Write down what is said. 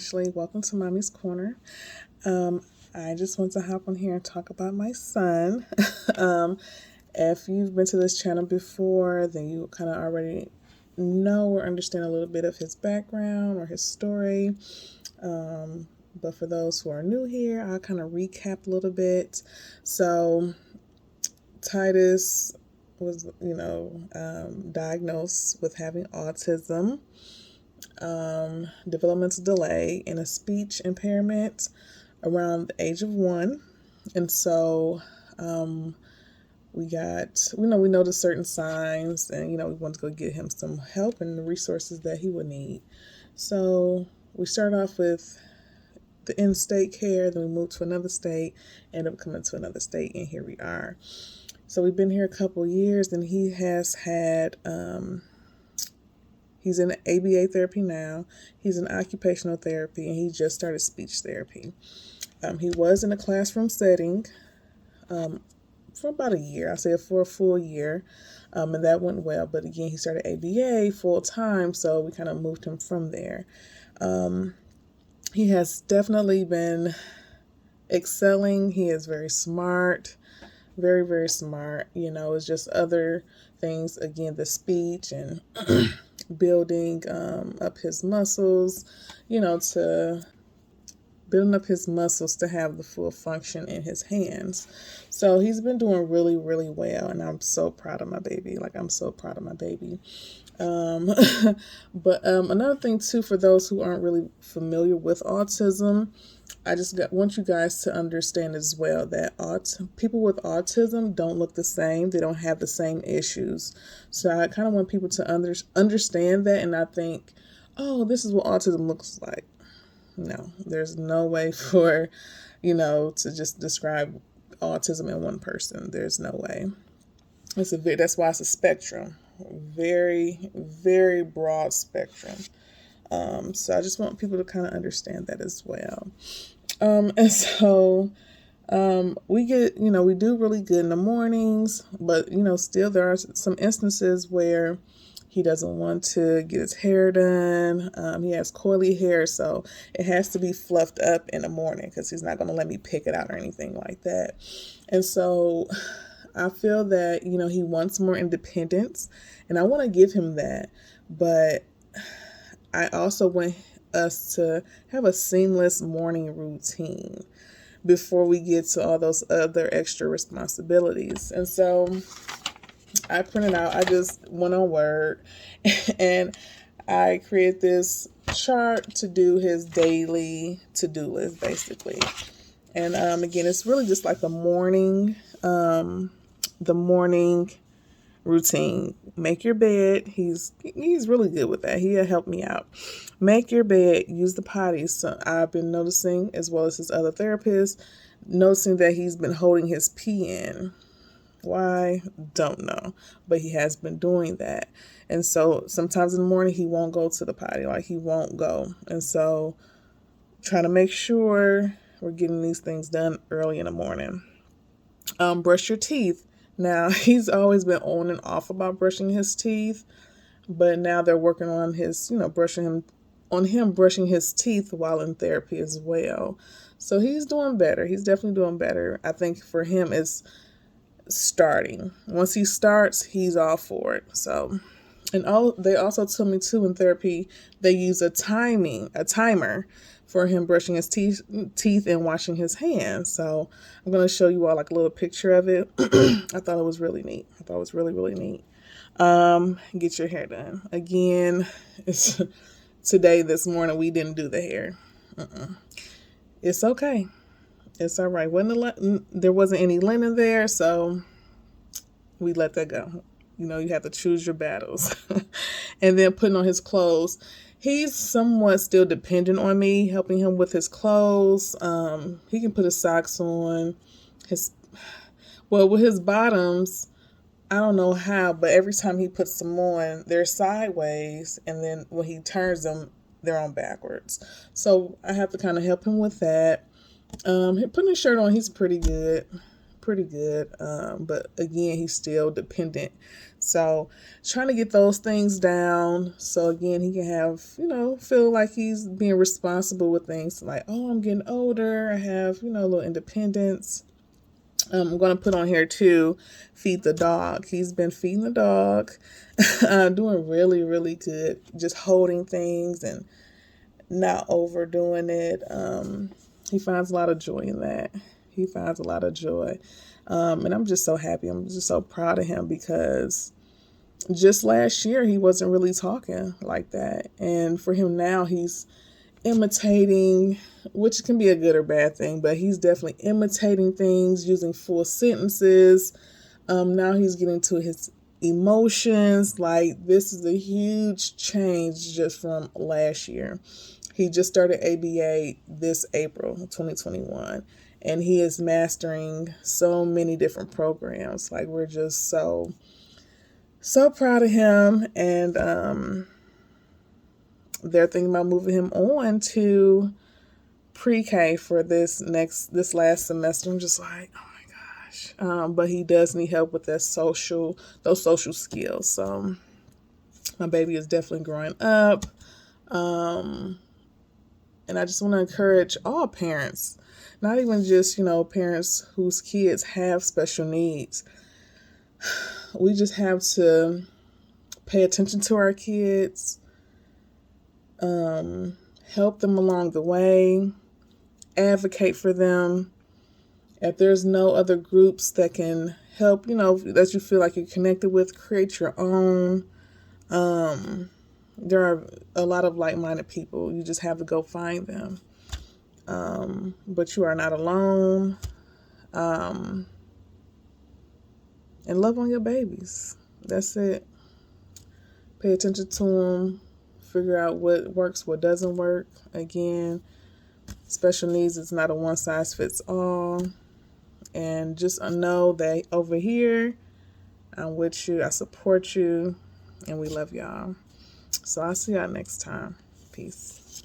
Ashley. Welcome to Mommy's Corner. I just want to hop on here and talk about my son. If you've been to this channel before, then you kind of already know or understand a little bit of his background or his story. But for those who are new here, I'll kind of recap a little bit. So Titus was, diagnosed with having autism, developmental delay, and a speech impairment around the age of 1. And so we noticed certain signs, and we wanted to go get him some help and the resources that he would need. So we started off with the in-state care, then we moved to another state, ended up coming to another state, and here we are. So we've been here a couple years, and he has had, he's in ABA therapy now. He's in occupational therapy, and he just started speech therapy. He was in a classroom setting for about a year. I say for a full year, and that went well. But again, he started ABA full time, so we kind of moved him from there. He has definitely been excelling. He is very smart. Very, very smart. It's just other things. Again, the speech and building up his muscles, to building up his muscles to have the full function in his hands. So he's been doing really, really well. And I'm so proud of my baby. I'm so proud of my baby. But another thing, too, for those who aren't really familiar with autism, I just want you guys to understand as well that people with autism don't look the same. They don't have the same issues. So I kind of want people to understand that and not think, oh, this is what autism looks like. No, there's no way for, to just describe autism in one person. There's no way. That's why it's a spectrum. Very, very broad spectrum. So I just want people to kind of understand that as well. And so we do really good in the mornings, but, still there are some instances where he doesn't want to get his hair done. He has coily hair, so it has to be fluffed up in the morning because he's not going to let me pick it out or anything like that. And so I feel that, he wants more independence, and I want to give him that. But I also want us to have a seamless morning routine before we get to all those other extra responsibilities. And so I just went on Word and I created this chart to do his daily to-do list, basically. And again, it's really just like the morning routine. Make your bed. He's really good with that. He'll help me out. Make your bed. Use the potty. So I've been noticing, as well as his other therapist, noticing that he's been holding his pee in. Why? Don't know. But he has been doing that. And so sometimes in the morning he won't go to the potty. He won't go. And so trying to make sure we're getting these things done early in the morning. Brush your teeth. Now, he's always been on and off about brushing his teeth, but now they're working on his, brushing his teeth while in therapy as well. So he's doing better. He's definitely doing better. I think for him it's starting. Once he starts, he's all for it. So, they also told me too in therapy, they use a timer for him brushing his teeth and washing his hands. So I'm going to show you all a little picture of it. I thought it was really neat. I thought it was really, really neat. Get your hair done. Again, this morning, we didn't do the hair. It's okay. It's all right. There wasn't any linen there, so we let that go. You have to choose your battles. And then putting on his clothes. He's somewhat still dependent on me, helping him with his clothes. He can put his socks on. With his bottoms, I don't know how, but every time he puts them on, they're sideways. And then when he turns them, they're on backwards. So I have to kind of help him with that. Putting his shirt on, he's pretty good. pretty good. But again, he's still dependent. So trying to get those things down. So again, he can have, feel like he's being responsible with things like, oh, I'm getting older. I have, a little independence. I'm going to put on here too, feed the dog. He's been feeding the dog, doing really, really good. Just holding things and not overdoing it. He finds a lot of joy in that. He finds a lot of joy. And I'm just so happy. I'm just so proud of him because just last year he wasn't really talking like that. And for him now, he's imitating, which can be a good or bad thing, but he's definitely imitating things, using full sentences. Now he's getting to his emotions. Like, this is a huge change just from last year. He just started ABA this April 2021, and he is mastering so many different programs. Like, we're just so proud of him. And they're thinking about moving him on to pre-K for this last semester. I'm just like, oh my gosh. But he does need help with those social skills. So my baby is definitely growing up. And I just want to encourage all parents, not even just, parents whose kids have special needs. We just have to pay attention to our kids, help them along the way, advocate for them. If there's no other groups that can help, that you feel like you're connected with, create your own. There are a lot of like-minded people. You just have to go find them. But you are not alone. And love on your babies. That's it. Pay attention to them. Figure out what works, what doesn't work. Again, special needs is not a one-size-fits-all. And just know that over here, I'm with you. I support you. And we love y'all. So I'll see y'all next time. Peace.